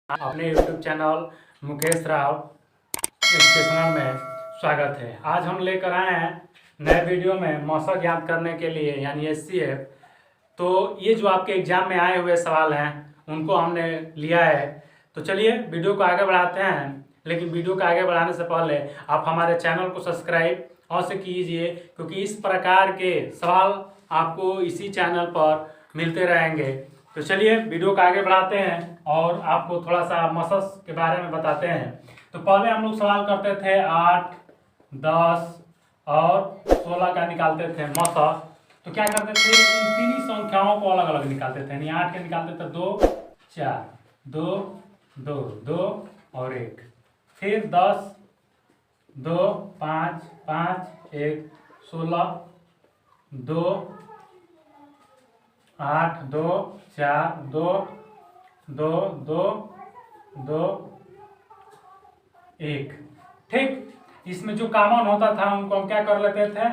अपने YouTube channel Mukesh Rao educational में स्वागत है। आज हम लेकर आए हैं नए वीडियो में मौसम ज्ञात करने के लिए यानी एचसीएफ। तो ये जो आपके एग्जाम में आए हुए सवाल हैं उनको हमने लिया है। तो चलिए वीडियो को आगे बढ़ाते हैं, लेकिन वीडियो को आगे बढ़ाने से पहले आप हमारे चैनल को सब्सक्राइब अवश्य कीजिए, क्योंकि इस प्रकार के सवाल आपको इसी चैनल पर मिलते रहेंगे। तो चलिए वीडियो को आगे बढ़ाते हैं और आपको थोड़ा सा मसस के बारे में बताते हैं। तो पहले हम लोग सवाल करते थे 8, 10 और 16 का निकालते थे मसस। तो क्या करते थे, इन तीन संख्याओं को अलग अलग निकालते थे। यानी 8 के निकालते थे 2, 4, 2, 2, 2 और 1। फिर 10, 2, 5, 5, 1, 16, 2, 8, 2, 4, 2, 2, 2, 2, 1। ठीक, इसमें जो कॉमन होता था उनको हम क्या कर लेते थे,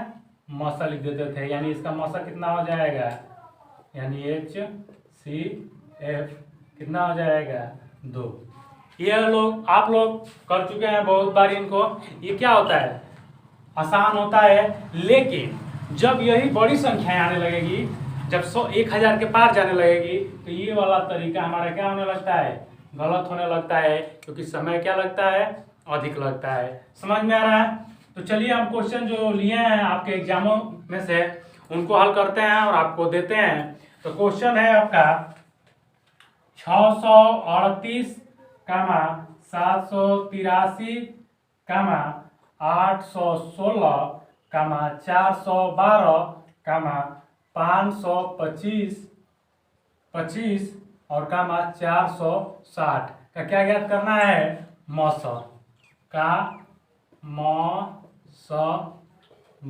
मौसा लिख देते थे। यानी इसका मौसा कितना हो जाएगा, यानी HCF कितना हो जाएगा 2। ये आप लोग कर चुके हैं बहुत बार इनको। ये क्या होता है, आसान होता है, लेकिन जब यही बड़ी संख्याएं आने लगेगी, जब 1000 के पार जाने लगेगी, तो ये वाला तरीका हमारा क्या होने लगता है, गलत होने लगता है, क्योंकि समय क्या लगता है, अधिक लगता है। समझ में आ रहा है? तो चलिए हम क्वेश्चन जो लिए हैं आपके एग्जामों में से उनको हल करते हैं और आपको देते हैं। तो क्वेश्चन है आपका 638, 783, 816, 412, 525 और 460 का क्या ज्ञात करना है, मौसम का मौसम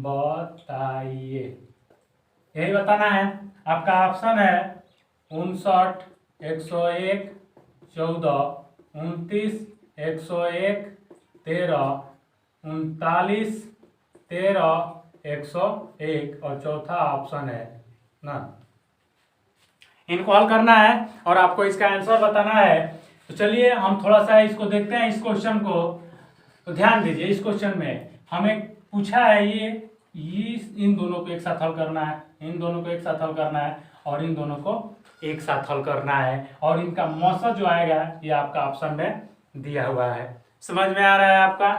बताइए, यही बताना है। आपका ऑप्शन है 59, 101, 14, 29, 101, 13, 39, 13, 101 और चौथा ऑप्शन है ना। इनको हल करना है और आपको इसका आंसर बताना है। तो चलिए हम थोड़ा सा इसको देखते हैं, इस क्वेश्चन को। तो ध्यान दीजिए, इस क्वेश्चन में हमें पूछा है ये इन दोनों को एक साथ हल करना है, इन दोनों को एक साथ हल करना है और इन दोनों को एक साथ हल करना है, और इनका मौसम जो आएगा ये आपका ऑप्शन में दिया हुआ है। समझ में आ रहा है आपका?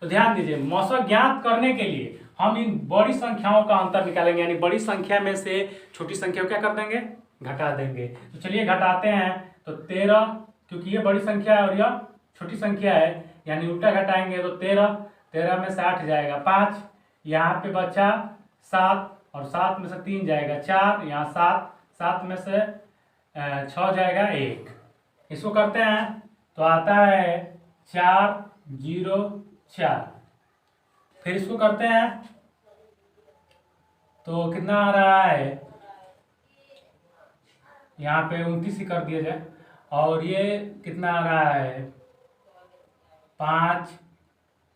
तो ध्यान दीजिए, मौसम ज्ञात करने के लिए हम इन बड़ी संख्याओं का अंतर निकालेंगे, यानी बड़ी संख्या में से छोटी संख्या को क्या कर देंगे, घटा देंगे। तो चलिए घटाते हैं। तो 13, क्योंकि ये बड़ी संख्या है और यह छोटी संख्या है, यानी उल्टा घटाएंगे तो 13 में से 8 जाएगा 5, यहाँ पे बचा 7 और 7 में से 3 जाएगा 4, यहाँ 7 में से 6 जाएगा 1। इसको करते हैं तो आता है 404। फिर इसको करते हैं तो कितना आ रहा है, यहाँ पे 29 ही कर दिया जाए, और ये कितना आ रहा है 5,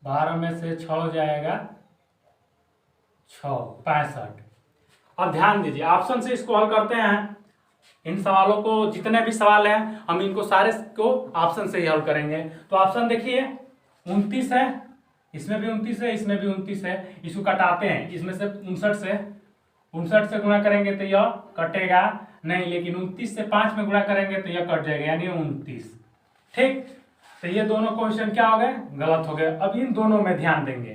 12 में से 6 जाएगा 6, 65। अब ध्यान दीजिए, ऑप्शन से इसको हल करते हैं। इन सवालों को, जितने भी सवाल हैं हम इनको सारे को ऑप्शन से ही हल करेंगे। तो ऑप्शन देखिए 29 है, इसमें भी 29 है, इसमें भी 29 है। इसको कटाते हैं, इसमें से 59 से गुणा करेंगे तो यह कटेगा नहीं, लेकिन 29 से 5 में गुणा करेंगे तो यह कट जाएगा, यानी 29। ठीक, तो ये दोनों क्वेश्चन क्या हो गए, गलत हो गए। अब इन दोनों में ध्यान देंगे।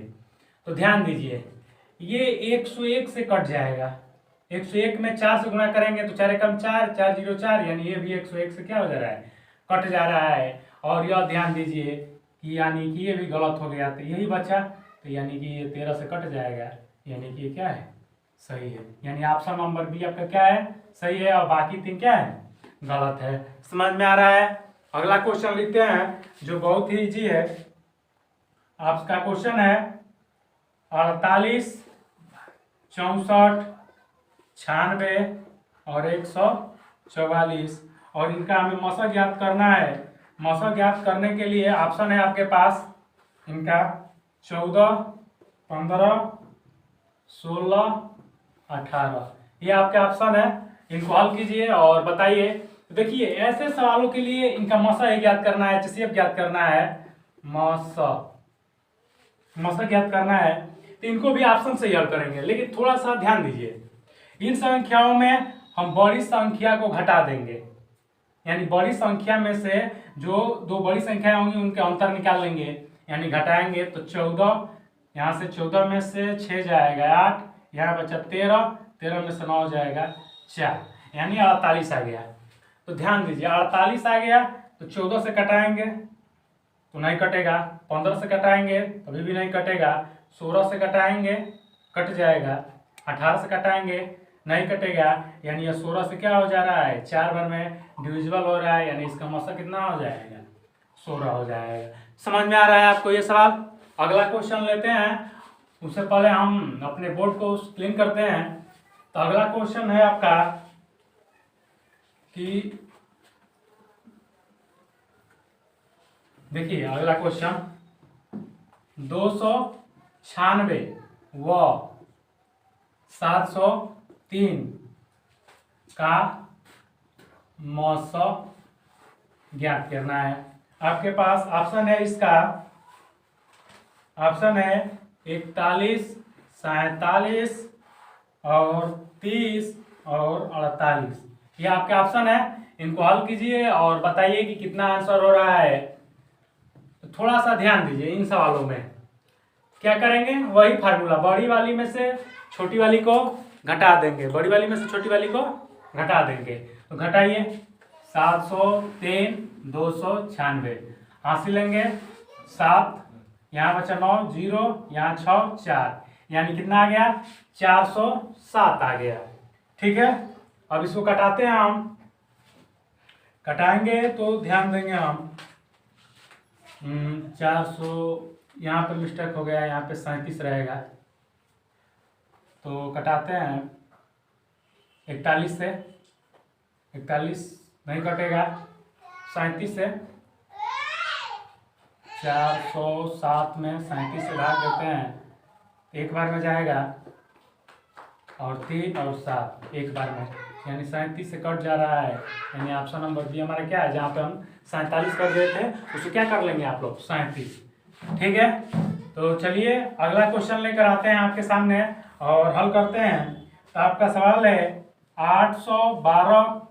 तो ध्यान दीजिए, ये 101 से कट जाएगा। 101 में 4 से गुणा करेंगे तो 4 एकम 4, 4 0 4, यानी ये भी 101 से क्या हो जा रहा है, कट जा रहा है। और यह ध्यान दीजिए कि यानी कि ये भी गलत हो गया, तो यही बचा, तो यानी कि ये 13 से कट जाएगा, यानी कि ये क्या है, सही है। यानी ऑप्शन नंबर बी आपका क्या है, सही है, और बाकी 3 क्या है, गलत है। समझ में आ रहा है? अगला क्वेश्चन लिखते हैं जो बहुत ही इजी है। आपका क्वेश्चन है 48, 64, 96 और 144, और इनका हमें मौसम ज्ञात करना है। मौसम ज्ञात करने के लिए ऑप्शन है आपके पास इनका 14, 15, 16, 18। ये आपके ऑप्शन है। इनको हल कीजिए और बताइए तो देखिए ऐसे सवालों के लिए इनका मसा ही ज्ञात करना है, एचसीएफ ज्ञात करना है, मसा ज्ञात करना है। तो इनको भी ऑप्शन से ही हल करेंगे, लेकिन थोड़ा सा ध्यान दीजिए, इन संख्याओं में हम बड़ी संख्या को घटा देंगे, यानी बड़ी संख्या में से जो दो बड़ी संख्याएं होंगी उनके अंतर निकाल लेंगे, यानी घटाएंगे। तो 14, यहाँ से 14 में से 6 जाएगा 8, यहाँ बचा 13, 13 में से 9 जाएगा 4, यानी 48 आ गया। तो ध्यान दीजिए 48 आ गया, तो 14 से कटाएंगे तो नहीं कटेगा, 15 से कटाएंगे तभी भी नहीं कटेगा, 16 से कटाएंगे कट जाएगा, 18 से कटाएंगे नहीं कटेगा, यानी यह 16 से क्या हो जा रहा है, 4 बार में डिविजिबल हो रहा है, यानी इसका मसा कितना हो जाएगा, 16 हो जाएगा। समझ में आ रहा है आपको ये सवाल? अगला क्वेश्चन लेते हैं, उससे पहले हम अपने बोर्ड को क्लीन करते हैं। तो अगला क्वेश्चन है आपका कि देखिए अगला क्वेश्चन 296 व 703 का मौसा ज्ञात करना है। आपके पास ऑप्शन है, इसका ऑप्शन है 41, 47 और 30 और 48। ये आपके ऑप्शन है, इनको हल कीजिए और बताइए कि कितना आंसर हो रहा है। तो थोड़ा सा ध्यान दीजिए, इन सवालों में क्या करेंगे, वही फार्मूला, बड़ी वाली में से छोटी वाली को घटा देंगे, बड़ी वाली में से छोटी वाली को घटा देंगे। तो घटाइए, 703 296 हासिल लेंगे 7, यहाँ बचा 9, 0 यहाँ 6 4, यानी कितना आ गया, 407 आ गया। ठीक है, अब इसको कटाते हैं हम, कटाएंगे तो ध्यान देंगे हम 400, यहाँ पे मिस्टेक हो गया, यहाँ पे 37 रहेगा, तो कटाते हैं 41 से, 41 नहीं कटेगा, 37 से, 407 में 37 से भाग देते हैं, एक बार में जाएगा, और 3 और 7 एक बार में, यानी 37 से कट जा रहा है, यानी ऑप्शन नंबर बी हमारा क्या है, जहाँ पे हम 47 कर रहे थे उसको क्या कर लेंगे आप लोग, 37। ठीक है, तो चलिए अगला क्वेश्चन लेकर आते हैं आपके सामने और हल करते हैं। तो आपका सवाल है 812,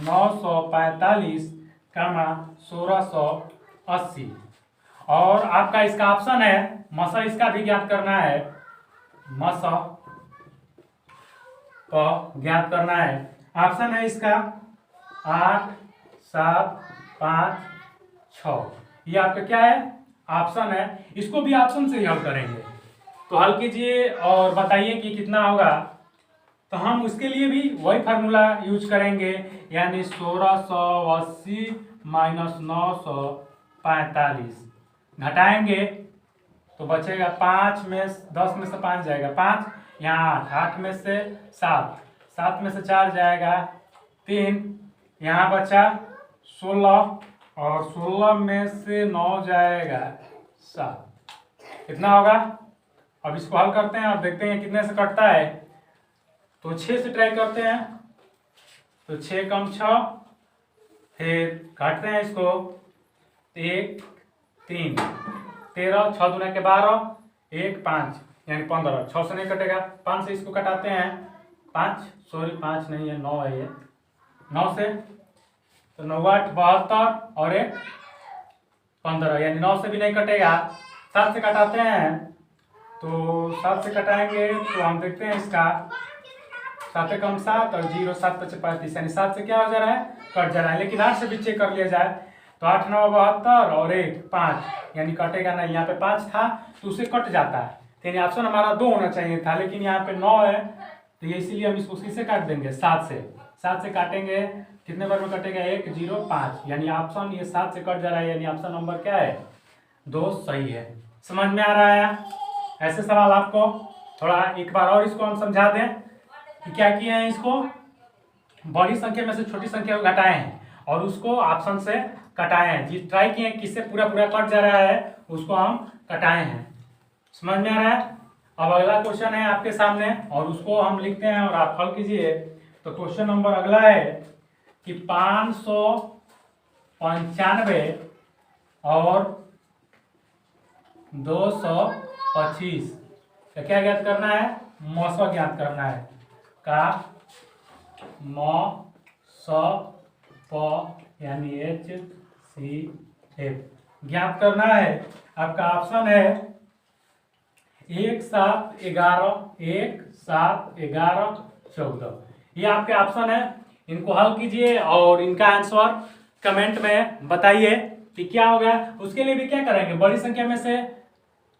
945, 1680, और आपका इसका ऑप्शन है मसा, इसका भी ज्ञात करना है, मसा को ज्ञात करना है। ऑप्शन है इसका 8, 7, 5, 6, ये आपका क्या है, ऑप्शन है। इसको भी ऑप्शन से ही हल करेंगे, तो हल कीजिए और बताइए कि कितना होगा। तो हम उसके लिए भी वही फार्मूला यूज करेंगे, यानी 1680 माइनस 945, घटाएंगे तो बचेगा 5 में 10 में से 5 जाएगा 5, यहाँ 8, 8 में से 7, 7 में से 4 जाएगा 3, यहाँ बचा 16, और 16 में से 9 जाएगा 7, कितना होगा। अब इसको हल करते हैं और देखते हैं कितने से कटता है। तो 6 से ट्राई करते हैं, तो 6 कम 6, फिर काटते हैं इसको, 1 3 13, 6 दूना के 12, 1 5 यानी 15, 6 से नहीं कटेगा, 5 से इसको कटाते हैं, 5 नहीं है 9 है, ये 9 से, तो 9 8 72 और 1 15, यानी 9 से भी नहीं कटेगा। 7 से कटाते हैं, तो 7 से कटाएंगे तो हम देखते हैं इसका 7 कम 7 और 0 7 5 35, यानी 7 से क्या हो जा रहा है, कट जा रहा है। लेकिन 8 से भी चेक कर लिया जाए तो 8 9 72 और 1 5, यानी कटेगा नहीं, यहाँ पे 5 था तो उसे कट जाता है, तो यानी ऑप्शन हमारा 2 होना चाहिए था, लेकिन यहाँ पे 9 है, तो ये इसीलिए हम इसको किससे काट देंगे, 7 से। 7 से काटेंगे, कितने बार में कटेगा, 1 0 5, यानी ऑप्शन ये 7 से कट जा रहा है, यानी ऑप्शन नंबर क्या है, 2 सही है। समझ में आ रहा है? ऐसे सवाल आपको थोड़ा एक बार और इसको हम समझा दें कि क्या किए हैं, इसको बड़ी संख्या में से छोटी संख्या को घटाए हैं और उसको ऑप्शन से कटाए हैं, जी ट्राई किए हैं किससे पूरा पूरा कट जा रहा है, उसको हम कटाए हैं। समझ में आ रहा है? अब अगला क्वेश्चन है आपके सामने और उसको हम लिखते हैं और आप हल कीजिए। तो क्वेश्चन नंबर अगला है कि 595 और 225 का क्या ज्ञात करना है? मौसा ज्ञात करना है। का प यानी HCF ज्ञात करना है। आपका ऑप्शन है 1, 7, 11, 1, 7, 11, 14। ये आपके ऑप्शन है। इनको हल कीजिए और इनका आंसर कमेंट में बताइए कि क्या होगा। उसके लिए भी क्या करेंगे, बड़ी संख्या में से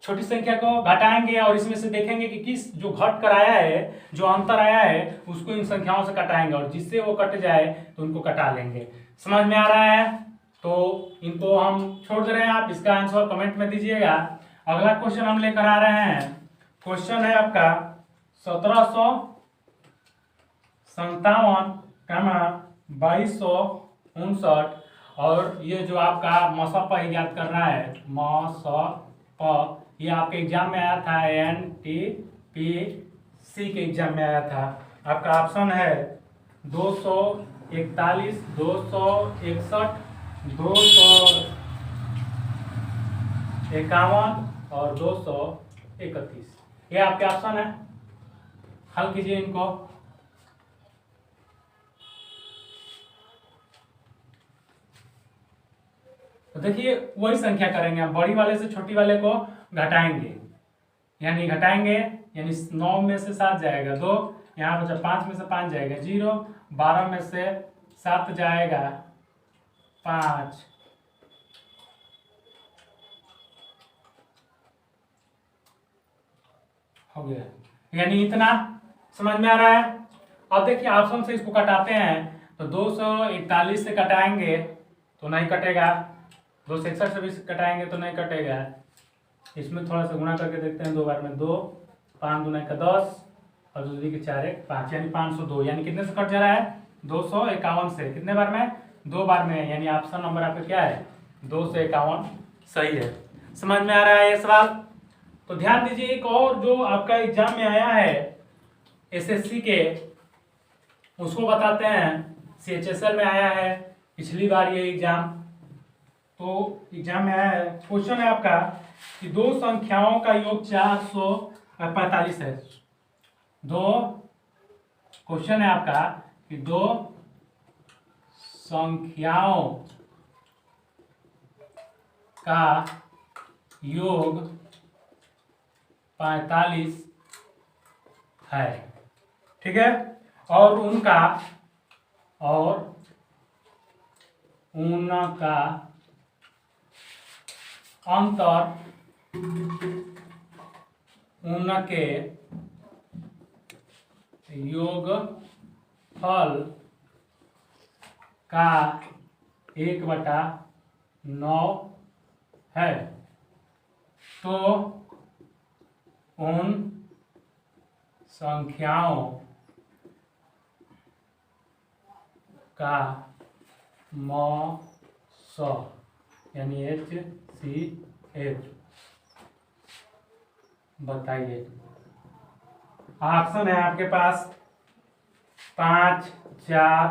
छोटी संख्या को घटाएंगे और इसमें से देखेंगे कि किस जो घट कर आया है, जो अंतर आया है, उसको इन संख्याओं से घटाएंगे और जिससे वो कट जाए तो उनको घटा लेंगे। समझ में आ रहा है? तो इनको हम छोड़ दे रहे हैं, आप इसका आंसर कमेंट में दीजिएगा। अगला क्वेश्चन हम लेकर आ रहे हैं। क्वेश्चन है आपका 1757, 2259 और ये जो आपका मसप याद करना है, मसप ये आपके एग्जाम में आया था, NTPC के एग्जाम में आया था। आपका ऑप्शन है 241, 261, 251 और 231। ये आपके ऑप्शन है। हल कीजिए इनको। तो देखिए वही संख्या करेंगे हम, बड़ी वाले से छोटी वाले को घटाएंगे, यानी 9 में से 7 जाएगा 2, यहाँ बचा 5 में से 5 जाएगा 0, 12 में से 7 जाएगा 5, हो गया। यानी इतना समझ में आ रहा है। अब देखिए ऑप्शन से इसको कटाते हैं तो 241 से कटाएंगे तो नहीं कटेगा, 261 से भी कटाएंगे तो नहीं कटेगा। इसमें थोड़ा सा गुणा करके देखते हैं, 2 बार में 2, 5 दूना का 10 और 2 दूनी के 4, 1 5, यानी 502। यानी कितने से कट जा रहा है? 251 से। कितने बार में? 2 बार में। यानी ऑप्शन नंबर आपका क्या है? 251 सही है। समझ में आ रहा है ये सवाल? तो ध्यान दीजिए, एक और जो आपका एग्जाम में आया है SSC के, उसको बताते हैं। CHSL में आया है पिछली बार ये एग्जाम, तो एग्जाम में आया है। क्वेश्चन है आपका कि दो संख्याओं का योग 445 है। क्वेश्चन है आपका कि दो संख्याओं का योग 45 है, ठीक है, और उनका अंतर उनके योगफल का 1/9 है। तो उन संख्याओं का मौस यानी HCF बताइए। ऑप्शन है आपके पास 5, 4,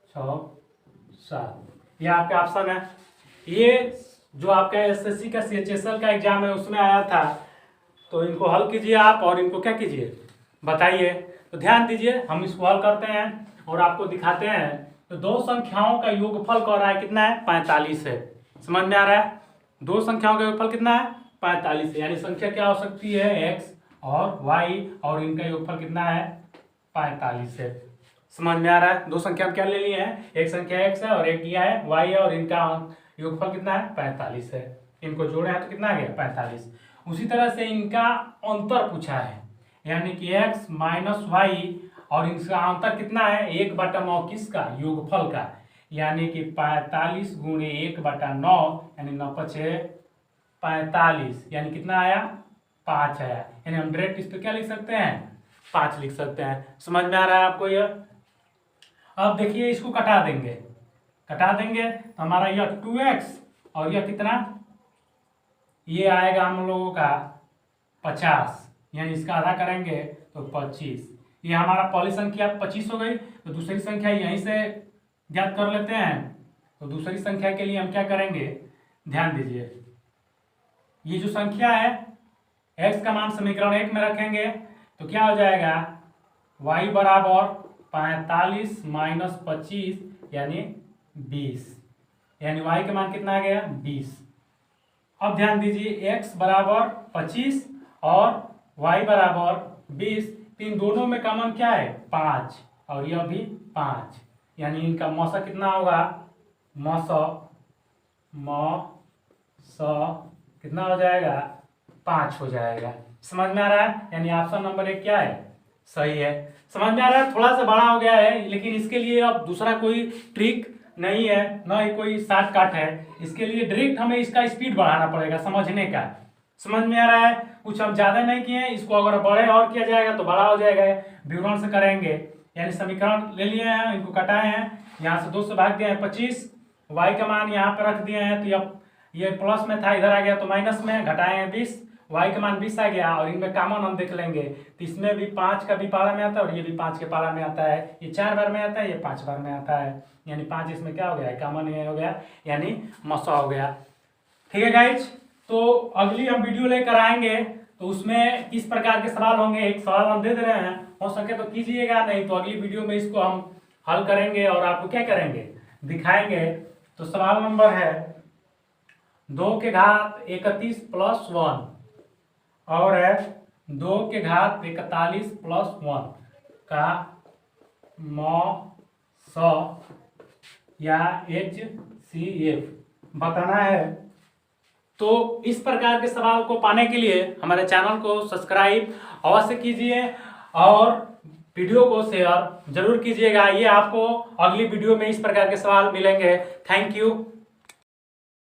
6, 7। ये आपके ऑप्शन है। ये जो आपका SSC का CHSL का एग्जाम है उसमें आया था, तो इनको हल कीजिए आप और इनको क्या कीजिए, बताइए। तो ध्यान दीजिए, हम इसको हल करते हैं और आपको दिखाते हैं। तो दो संख्याओं का योगफल कह रहा है कितना है? 45 है। समझ में आ रहा है? दो संख्याओं का योगफल कितना है? 45 है। यानी संख्या क्या हो सकती है? x और y, और इनका योगफल कितना है? 45 है। समझ में आ रहा है? दो संख्या क्या ले लिए हैं? एक संख्या x है और एक यह है y है, और इनका योगफल कितना है? 45 है। इनको जोड़े हैं तो कितना आ गया? 45। उसी तरह से इनका अंतर पूछा है, यानी कि x माइनस वाई, और इनका अंतर कितना है? 1/9 किसका? योगफल का। यानी कि 45 गुणे 1/9, यानी 9 5 45, यानी कितना आया? 5 आया। यानी हम डायरेक्ट इस पे क्या लिख सकते हैं? 5 लिख सकते हैं। समझ में आ रहा है आपको यह? अब देखिए इसको कटा देंगे तो हमारा यह 2x और यह कितना, ये आएगा हम लोगों का 50, यानी इसका आधा करेंगे तो 25। ये हमारा पहली संख्या 25 हो गई, तो दूसरी संख्या यहीं से ज्ञात कर लेते हैं। तो दूसरी संख्या के लिए हम क्या करेंगे, ध्यान दीजिए, ये जो संख्या है x का मान समीकरण 1 में रखेंगे तो क्या हो जाएगा, y बराबर 45 माइनस 25 यानी 20, यानी y का मान कितना आ गया 20। अब ध्यान दीजिए x बराबर 25 और y बराबर 20, इन दोनों में का मान क्या है 5 और यह भी 5, यानी इनका मौसा कितना होगा, मौसा कितना हो जाएगा 5 हो जाएगा। समझ में आ रहा है, यानी ऑप्शन नंबर 1 क्या है, सही है। समझ में आ रहा है, थोड़ा सा बड़ा हो गया है, लेकिन इसके लिए अब दूसरा कोई ट्रिक नहीं है, ना ही कोई शॉर्टकट है। इसके लिए डायरेक्ट हमें इसका स्पीड बढ़ाना पड़ेगा समझने का। समझ में आ रहा है, कुछ हम ज्यादा नहीं किए हैं, इसको अगर बड़े और किया जाएगा तो बड़ा हो जाएगा। विवरण से करेंगे, यानी समीकरण ले लिए हैं, इनको कटाए हैं, यहाँ से 2 से भाग दिया है 25, y का मान यहाँ पे रख दिए हैं, तो ये प्लस में था, इधर आ गया तो माइनस में, घटाए हैं 20, y का मान 20 आ गया, और इनमें कॉमन हम देख लेंगे तो इसमें भी 5 का भी पाला में आता है और ये भी 5 के पाला में आता है, ये 4 बार में आता है, ये 5 बार में आता है, यानी 5 इसमें क्या हो गया, कॉमन ये हो गया, यानी मौसा हो गया। ठीक है गाइज, तो अगली हम वीडियो लेकर आएंगे तो उसमें किस प्रकार के सवाल होंगे, एक सवाल हम दे रहे हैं, हो सके तो कीजिएगा, नहीं तो अगली वीडियो में इसको हम हल करेंगे और आपको क्या करेंगे, दिखाएंगे। तो सवाल नंबर है 2 के घात 31 प्लस 1 और है 2 के घात 41 प्लस 1 का मौसा या HCF बताना है। तो इस प्रकार के सवाल को पाने के लिए हमारे चैनल को सब्सक्राइब अवश्य कीजिए और वीडियो को शेयर जरूर कीजिएगा। ये आपको अगली वीडियो में इस प्रकार के सवाल मिलेंगे। Thank you.